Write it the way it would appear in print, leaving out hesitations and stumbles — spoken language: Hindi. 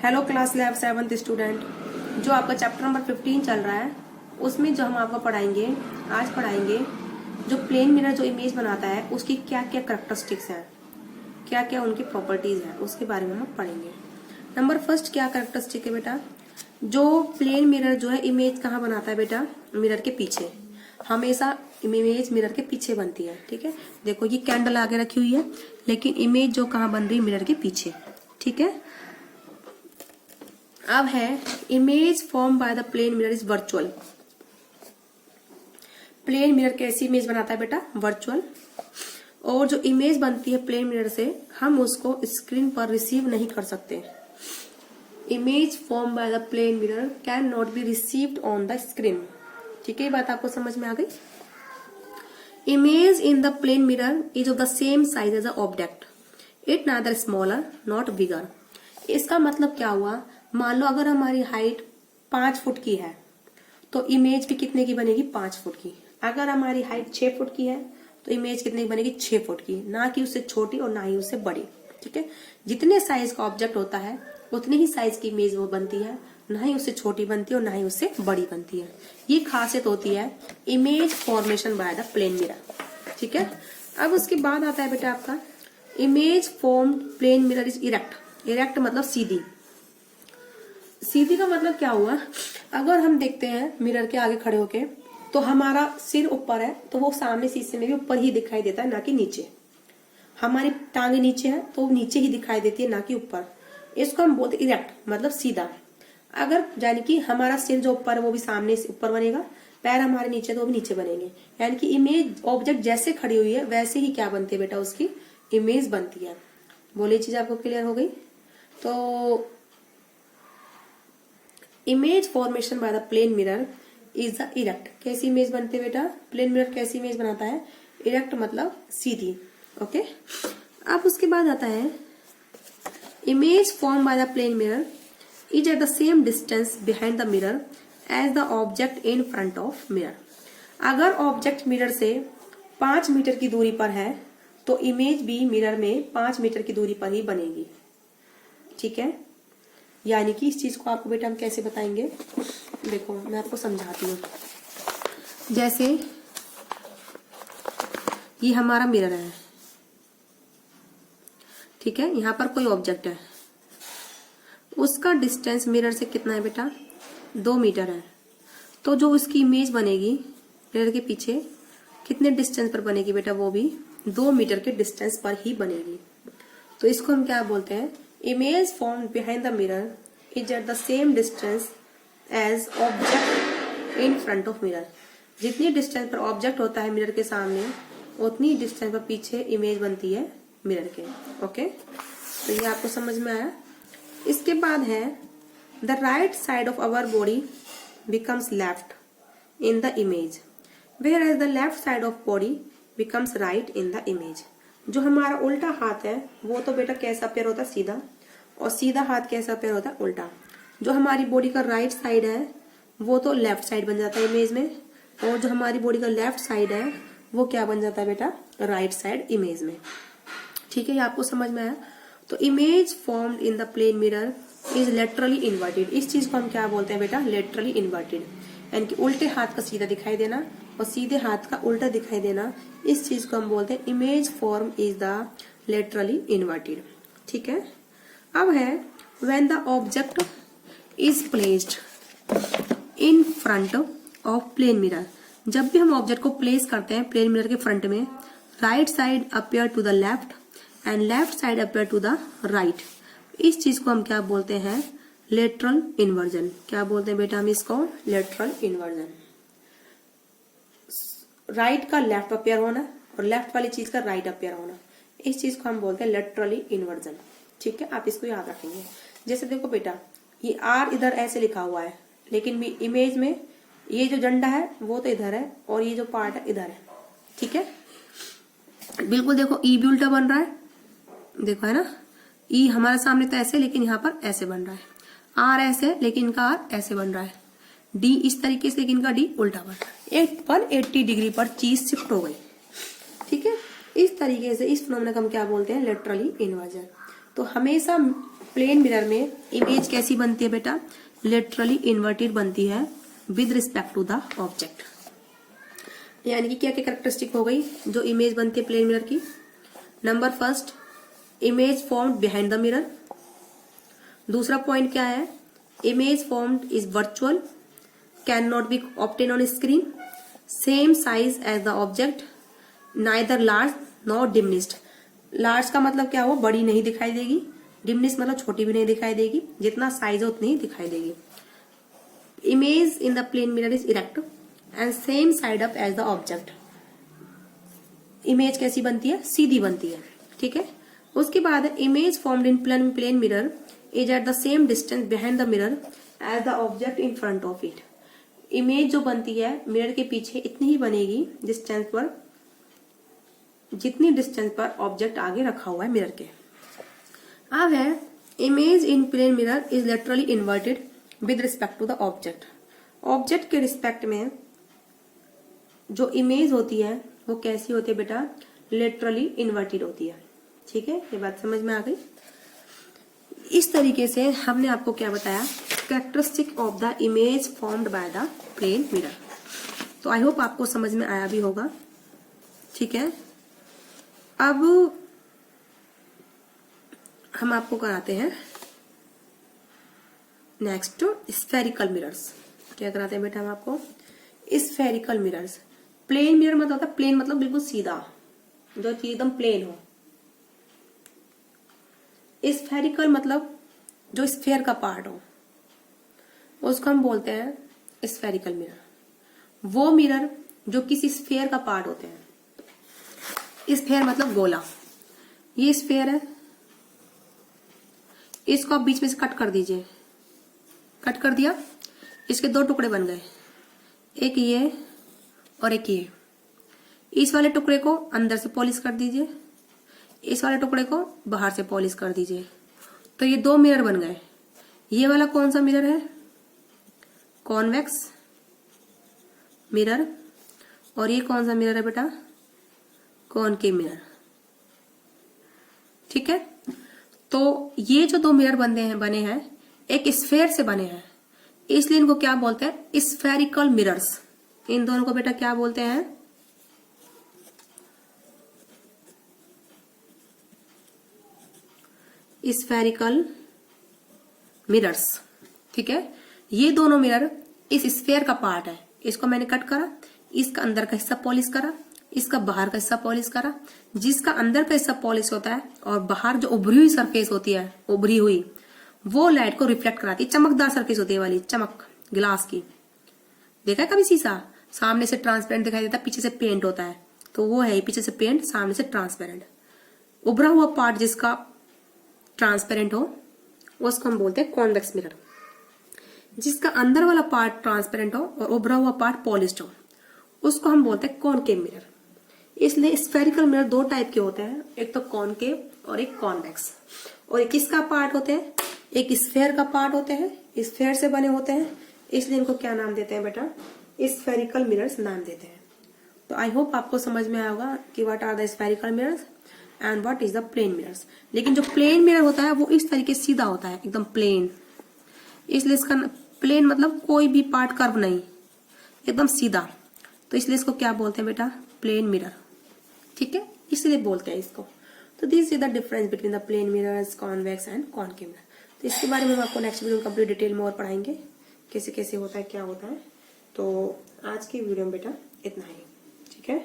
Hello class 7th student. जो आपका चैप्टर नंबर 15 चल रहा है उसमें जो हम आपको आज पढ़ाएंगे जो प्लेन मिरर जो इमेज बनाता है उसकी क्या क्या करेक्टरिस्टिक्स हैं, क्या क्या उनकी प्रॉपर्टीज हैं, उसके बारे में हम पढ़ेंगे। नंबर फर्स्ट क्या करेक्टरिस्टिक है बेटा, जो प्लेन मिरर जो है इमेज कहाँ बनाता है बेटा, मिरर के पीछे। हमेशा इमेज मिरर के पीछे बनती है। ठीक है, देखो ये कैंडल आगे रखी हुई है लेकिन इमेज जो कहाँ बन रही है, मिरर के पीछे। ठीक है, अब है image form by the plane mirror is virtual. Plane mirror कैसी इमेज बनाता है बेटा, वर्चुअल। और जो इमेज बनती है प्लेन मिरर से हम उसको स्क्रीन पर रिसीव नहीं कर सकते। Image form by the plane mirror can not be received on the screen. ठीक है, ये बात आपको समझ में आ गई। Image in the plane mirror is of the same size as the object, it neither smaller not bigger. इसका मतलब क्या हुआ, मान लो अगर हमारी हाइट 5 फुट की है तो इमेज भी कितने की बनेगी, 5 फुट की। अगर हमारी हाइट 6 फुट की है तो इमेज कितने की बनेगी, 6 फुट की, ना कि उससे छोटी और ना ही उससे बड़ी। ठीक है, जितने साइज का ऑब्जेक्ट होता है उतने ही साइज की इमेज वो बनती है, ना ही उससे छोटी बनती है और ना ही उससे बड़ी बनती है। ये खासियत होती है image formation by the plane mirror. ठीक है, अब उसके बाद आता है बेटा आपका image form plane mirror is erect. Erect मतलब सीधी। सीधी का मतलब क्या हुआ, अगर हम देखते हैं मिरर के आगे खड़े होके तो हमारा सिर ऊपर है तो वो सामने शीशे में भी ऊपर ही दिखाई देता है, ना कि नीचे। हमारी टांगे नीचे है तो नीचे ही दिखाई देती है, ना कि ऊपर। इसको हम बोलते इरेक्ट मतलब सीधा। अगर यानी कि हमारा सिर जो ऊपर है वो भी सामने से ऊपर बनेगा, पैर हमारे नीचे तो वो भी नीचे बनेंगे। यानी कि इमेज ऑब्जेक्ट जैसे खड़ी हुई है वैसे ही क्या बनती है बेटा, उसकी इमेज बनती है। बोले चीज आपको क्लियर हो गई। तो image formation by the plane mirror is the erect. कैसी इमेज बनती है बेटा, प्लेन मिरर कैसी इमेज बनाता है, इरेक्ट मतलब सीधी। ओके, अब उसके बाद आता है image form by the plane mirror is at the same distance behind the mirror as the object in front of mirror. अगर ऑब्जेक्ट मिरर से 5 मीटर की दूरी पर है तो इमेज भी मिरर में 5 मीटर की दूरी पर ही बनेगी। ठीक है, यानी कि इस चीज को आपको बेटा हम कैसे बताएंगे, देखो मैं आपको समझाती हूँ। जैसे ये हमारा मिरर है, ठीक है, यहाँ पर कोई ऑब्जेक्ट है, उसका डिस्टेंस मिरर से कितना है बेटा, 2 मीटर है। तो जो उसकी इमेज बनेगी मिरर के पीछे कितने डिस्टेंस पर बनेगी बेटा, वो भी 2 मीटर के डिस्टेंस पर ही बनेगी। तो इसको हम क्या बोलते हैं, image form behind the mirror is at the same distance as object in front of mirror. जितनी डिस्टेंस पर ऑब्जेक्ट होता है मिरर के सामने उतनी डिस्टेंस पर पीछे इमेज बनती है मिरर के। ओके, तो ये आपको समझ में आया। इसके बाद है the right side of our body becomes left in the image where as the left side of body becomes right in the image. जो हमारा उल्टा हाथ है वो तो बेटा कैसा पैर होता है, सीधा, और सीधा हाथ कैसा पैर होता है, उल्टा। जो हमारी बॉडी का राइट साइड है वो तो लेफ्ट साइड बन जाता है इमेज में, और जो हमारी बॉडी का लेफ्ट साइड है वो क्या बन जाता है बेटा, राइट साइड इमेज में। ठीक है, ये आपको समझ में आया। तो image formed in the plane mirror is laterally inverted. इस चीज को हम क्या बोलते हैं बेटा, लेटरली इन्वर्टेड। यानी कि उल्टे हाथ का सीधा दिखाई देना और सीधे हाथ का उल्टा दिखाई देना, इस चीज को हम बोलते हैं image form is the laterally inverted. ठीक है, अब है when the object is placed in front of plane mirror. जब भी हम ऑब्जेक्ट को प्लेस करते हैं प्लेन मिरर के फ्रंट में, right side appear to the left and left side appear to the right. इस चीज को हम क्या बोलते हैं, लेटरल इन्वर्जन। क्या बोलते हैं बेटा हम इसको, लेटरल इन्वर्जन। राइट का लेफ्ट अपियर होना और लेफ्ट वाली चीज का राइट अपियर होना, इस चीज को हम बोलते हैं लेटरली इन्वर्जन। ठीक है, आप इसको याद रखेंगे। जैसे देखो बेटा ये आर इधर ऐसे लिखा हुआ है लेकिन इमेज में ये जो झंडा है वो तो इधर है और ये जो पार्ट है इधर है। ठीक है, बिल्कुल देखो ई भी उल्टा बन रहा है, देखो है ना, ई हमारे सामने तो ऐसे लेकिन यहाँ पर ऐसे बन रहा है, आर ऐसे लेकिन इनका आर ऐसे बन रहा है, डी इस तरीके से लेकिन इनका डी उल्टा बन रहा है। 180 डिग्री पर चीज शिफ्ट हो गई। ठीक है, इस तरीके से इस फिनोमेना को हम क्या बोलते हैं, लेटरली इन्वर्जन। तो हमेशा प्लेन मिरर में इमेज कैसी बनती है बेटा, लेटरली इन्वर्टेड बनती है with respect to the object. यानी कि क्या क्या कैरेक्टरिस्टिक हो गई जो इमेज बनती है प्लेन मिरर की। Number first, image formed behind the mirror. दूसरा पॉइंट क्या है, image formed is virtual, can not be obtain on screen, same size as the object, neither large not diminished. Large का मतलब क्या हो, बड़ी नहीं दिखाई देगी, डिमिनिश मतलब छोटी भी नहीं दिखाई देगी, जितना साइज है उतनी ही दिखाई देगी। Image in the plane mirror is erect and same side up as the object. Image कैसी बनती है, सीधी बनती है, ठीक है। उसके बाद image formed in plane mirror is at the same distance behind the mirror as the object in front of it. Image जो बनती है मिरर के पीछे इतनी ही बनेगी डिस्टेंस पर, जितनी डिस्टेंस पर ऑब्जेक्ट आगे रखा हुआ है मिरर के। अब है image in plane mirror is laterally inverted with respect to the object. Object के रिस्पेक्ट में जो इमेज होती है वो कैसी होती है बेटा, लेटरली इन्वर्टेड होती है, ठीक है। ये बात समझ में आ गई। इस तरीके से हमने आपको क्या बताया, characteristic of the image formed by the plane mirror. तो आई होप आपको समझ में आया भी होगा, ठीक है। अब हम आपको कराते हैं नेक्स्ट स्फेरिकल मिरर्स। क्या कराते हैं बेटा हम आपको, स्फेरिकल मिरर्स। प्लेन मिरर मतलब होता है, प्लेन मतलब बिल्कुल सीधा, जो चीज एकदम प्लेन हो। स्फेरिकल मतलब जो स्फेयर का पार्ट हो, उसको हम बोलते हैं स्फेरिकल मिरर। वो मिरर जो किसी स्फेयर का पार्ट होते हैं। स्फेयर मतलब गोला, ये स्फेयर है, इसको आप बीच में से कट कर दीजिए, कट कर दिया, इसके दो टुकड़े बन गए, एक ये और एक ये। इस वाले टुकड़े को अंदर से पॉलिश कर दीजिए, इस वाले टुकड़े को बाहर से पॉलिश कर दीजिए, तो ये दो मिरर बन गए। ये वाला कौन सा मिरर है, कॉन्वेक्स मिरर, और ये कौन सा मिरर है बेटा, कॉनकेव मिरर, ठीक है। तो ये जो दो मिरर बने हैं एक स्फेयर से बने हैं, इसलिए इनको क्या बोलते हैं, स्फेरिकल मिरर्स। इन दोनों को बेटा क्या बोलते हैं, स्फेरिकल मिरर्स, ठीक है। ये दोनों मिरर इस स्फेयर का पार्ट है, इसको मैंने कट करा, इसका अंदर का हिस्सा पॉलिश करा, इसका बाहर का हिस्सा पॉलिश करा। जिसका अंदर का हिस्सा पॉलिश होता है और बाहर जो उभरी हुई सरफेस होती है, उभरी हुई, वो लाइट को रिफ्लेक्ट कराती है। चमकदार सरफेस होती है वाली, चमक ग्लास की। देखा है कभी शीशा, सामने से ट्रांसपेरेंट दिखाई देता है, पीछे से पेंट होता है, तो वो है पीछे से पेंट, सामने से ट्रांसपेरेंट। उभरा हुआ पार्ट जिसका ट्रांसपेरेंट हो उसको हम बोलते हैं कॉन्वेक्स मिरर। जिसका अंदर वाला पार्ट ट्रांसपेरेंट हो और उभरा हुआ पार्ट पॉलिश्ड हो उसको हम बोलते हैं कॉनकेव मिरर। इसलिए स्फेरिकल मिरर दो टाइप के होते हैं, एक तो कॉनकेव और एक कॉन्वेक्स। और एक किसका पार्ट होते हैं, एक स्फेयर का पार्ट होते हैं, स्फेयर से बने होते हैं, इसलिए इनको क्या नाम देते हैं बेटा, स्फेरिकल मिरर्स नाम देते हैं। तो आई होप आपको समझ में आया होगा कि what are the spherical mirrors and what is the plane mirrors. लेकिन जो प्लेन मिरर होता है वो इस तरीके सीधा होता है, एकदम प्लेन, इसलिए इसका प्लेन मतलब कोई भी पार्ट कर्व नहीं, एकदम सीधा, तो इसलिए इसको क्या बोलते हैं बेटा, प्लेन मिरर, ठीक है, इसलिए बोलते हैं इसको। तो this is the difference between the plane mirrors, convex and concave mirror. तो इसके बारे में हम आपको नेक्स्ट वीडियो में कंप्लीट डिटेल में और पढ़ाएंगे, कैसे कैसे होता है, क्या होता है। तो आज की वीडियो में बेटा इतना ही, ठीक है।